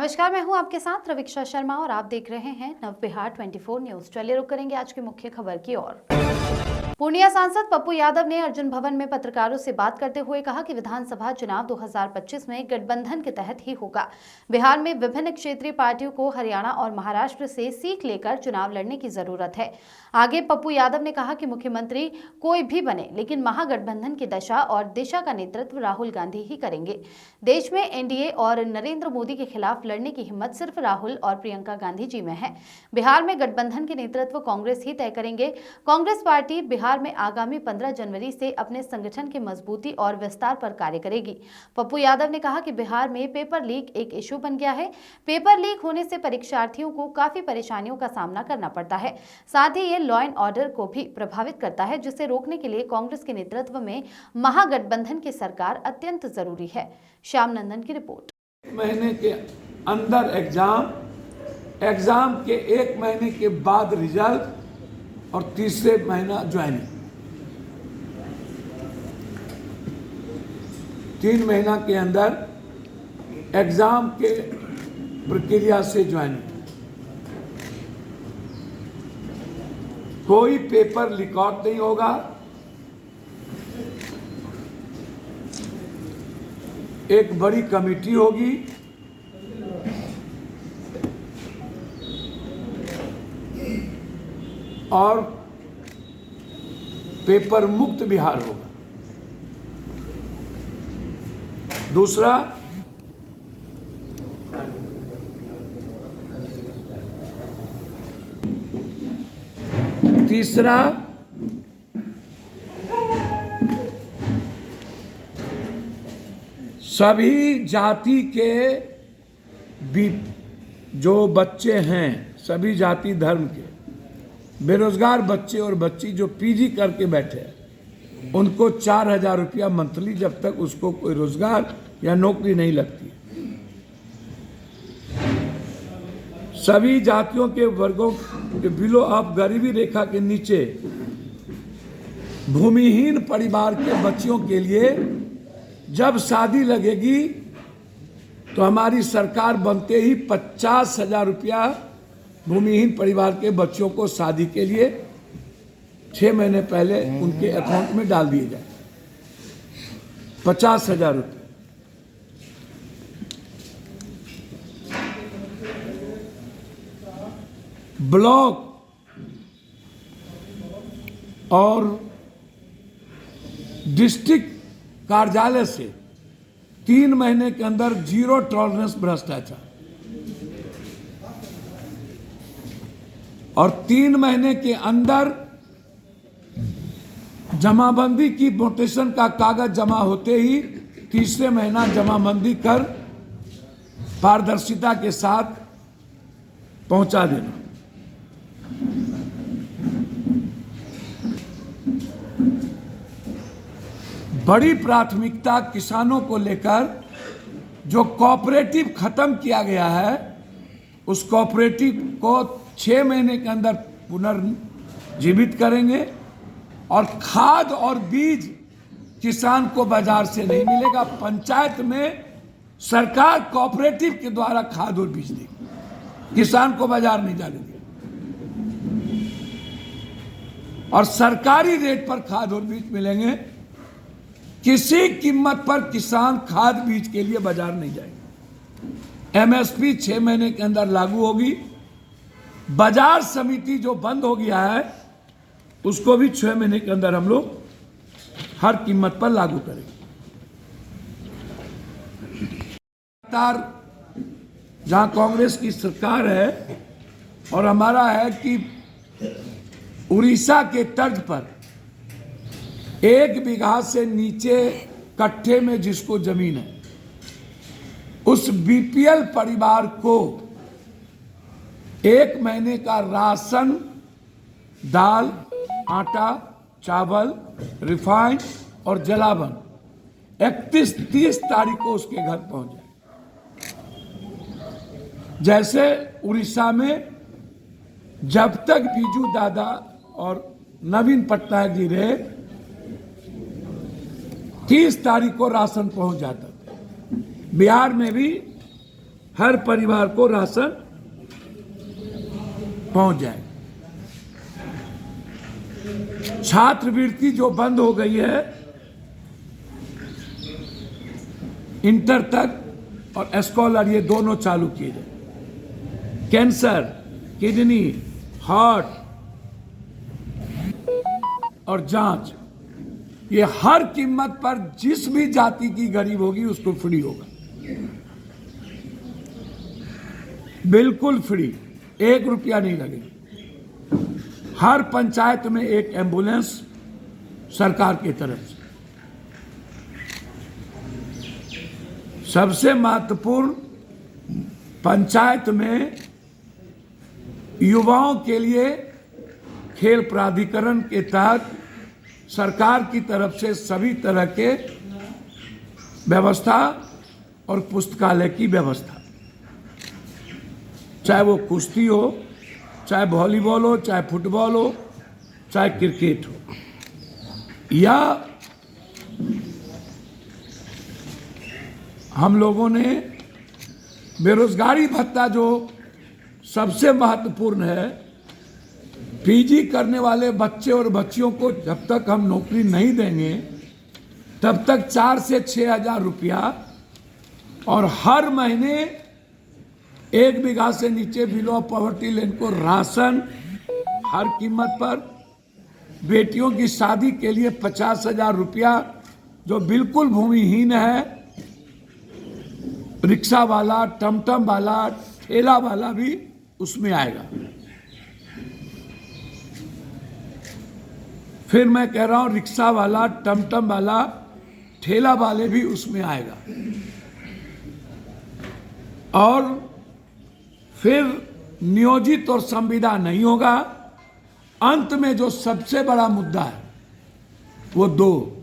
नमस्कार, मैं हूं आपके साथ रविक्षा शर्मा और आप देख रहे हैं नवबिहार 24 न्यूज। चलिए रुक करेंगे आज की मुख्य खबर की ओर। पूर्णिया सांसद पप्पू यादव ने अर्जुन भवन में पत्रकारों से बात करते हुए कहा कि विधानसभा चुनाव 2025 में गठबंधन के तहत ही होगा। बिहार में विभिन्न क्षेत्रीय पार्टियों को हरियाणा और महाराष्ट्र से सीख लेकर चुनाव लड़ने की जरूरत है। आगे पप्पू यादव ने कहा कि मुख्यमंत्री कोई भी बने, लेकिन महागठबंधन की दशा और दिशा का नेतृत्व राहुल गांधी ही करेंगे। देश में एनडीए और नरेंद्र मोदी के खिलाफ लड़ने की हिम्मत सिर्फ राहुल और प्रियंका गांधी जी में है। बिहार में गठबंधन के नेतृत्व कांग्रेस ही तय करेंगे। कांग्रेस पार्टी बिहार में आगामी 15 जनवरी से अपने संगठन की मजबूती और विस्तार पर कार्य करेगी। पप्पू यादव ने कहा कि बिहार में पेपर लीक एक इश्यू बन गया है। पेपर लीक होने से परीक्षार्थियों को काफी परेशानियों का सामना करना पड़ता है। साथ ही ये लॉ एंड ऑर्डर को भी प्रभावित करता है, जिसे रोकने के लिए कांग्रेस के नेतृत्व में महागठबंधन की सरकार अत्यंत जरूरी है। श्याम नंदन की रिपोर्ट। महीने के अंदर एग्जाम के एक महीने के बाद रिजल्ट और तीसरे महीना ज्वाइनिंग, 3 महीना के अंदर एग्जाम के प्रक्रिया से ज्वाइनिंग। कोई पेपर लीक आउट नहीं होगा। एक बड़ी कमेटी होगी, और पेपर मुक्त बिहार होगा। दूसरा, तीसरा, सभी जाति के भी जो बच्चे हैं, सभी जाति धर्म के बेरोजगार बच्चे और बच्ची जो पीजी करके बैठे हैं, उनको 4,000 रुपया मंथली, जब तक उसको कोई रोजगार या नौकरी नहीं लगती। सभी जातियों के वर्गों के बिलो ऑफ गरीबी रेखा के नीचे भूमिहीन परिवार के बच्चियों के लिए जब शादी लगेगी तो हमारी सरकार बनते ही 50,000 रुपया भूमिहीन परिवार के बच्चों को शादी के लिए 6 महीने पहले उनके अकाउंट में डाल दिए जाए। 50,000 रुपये। ब्लॉक और डिस्ट्रिक्ट कार्यालय से 3 महीने के अंदर 0 टॉलरेंस भ्रष्टाचार, और 3 महीने के अंदर जमाबंदी की नोटिशन का कागज जमा होते ही तीसरे महीना जमाबंदी कर पारदर्शिता के साथ पहुंचा देना। बड़ी प्राथमिकता किसानों को लेकर जो कोऑपरेटिव खत्म किया गया है, उस कोऑपरेटिव को 6 महीने के अंदर पुनर्जीवित करेंगे। और खाद और बीज किसान को बाजार से नहीं मिलेगा। पंचायत में सरकार कोऑपरेटिव के द्वारा खाद और बीज देगी, किसान को बाजार नहीं जाने देगी। और सरकारी रेट पर खाद और बीज मिलेंगे। किसी कीमत पर किसान खाद बीज के लिए बाजार नहीं जाएगा। एमएसपी 6 महीने के अंदर लागू होगी। बाजार समिति जो बंद हो गया है, उसको भी 6 महीने के अंदर हम लोग हर कीमत पर लागू करेंगे। जहां कांग्रेस की सरकार है और हमारा है कि उड़ीसा के तर्ज पर 1 बीघा से नीचे कट्ठे में जिसको जमीन है, उस बीपीएल परिवार को 1 महीने का राशन, दाल, आटा, चावल, रिफाइंड और जलावन 31-30 तारीख को उसके घर पहुंच जाए। जैसे उड़ीसा में जब तक बीजू दादा और नवीन पटनायक जी रहे, 30 तारीख को राशन पहुंच जाता था। बिहार में भी हर परिवार को राशन पहुंच जाए। छात्रवृत्ति जो बंद हो गई है, इंटर तक और स्कॉलर ये दोनों चालू किए जाए। कैंसर, किडनी, हार्ट और जांच, ये हर कीमत पर जिस भी जाति की गरीब होगी उसको फ्री होगा, बिल्कुल फ्री, 1 रुपया नहीं लगेगा। हर पंचायत में एक एम्बुलेंस सरकार की तरफ से। सबसे महत्वपूर्ण, पंचायत में युवाओं के लिए खेल प्राधिकरण के तहत सरकार की तरफ से सभी तरह के व्यवस्था और पुस्तकालय की व्यवस्था, चाहे वो कुश्ती हो, चाहे वॉलीबॉल हो, चाहे फुटबॉल हो, चाहे क्रिकेट हो, या हम लोगों ने बेरोजगारी भत्ता जो सबसे महत्वपूर्ण है, पीजी करने वाले बच्चे और बच्चियों को जब तक हम नौकरी नहीं देंगे तब तक 4 से 6 हजार रुपया और हर महीने 1 बीघा से नीचे बिलो पॉवर्टी लाइन को राशन हर कीमत पर, बेटियों की शादी के लिए 50,000 रुपया, जो बिल्कुल भूमिहीन है, रिक्शा वाला, टमटम वाला, ठेला वाला भी उसमें आएगा। फिर मैं कह रहा हूं, रिक्शा वाला, टमटम वाला, ठेला वाले भी उसमें आएगा। और फिर नियोजित और संविदा नहीं होगा। अंत में जो सबसे बड़ा मुद्दा है वो 2,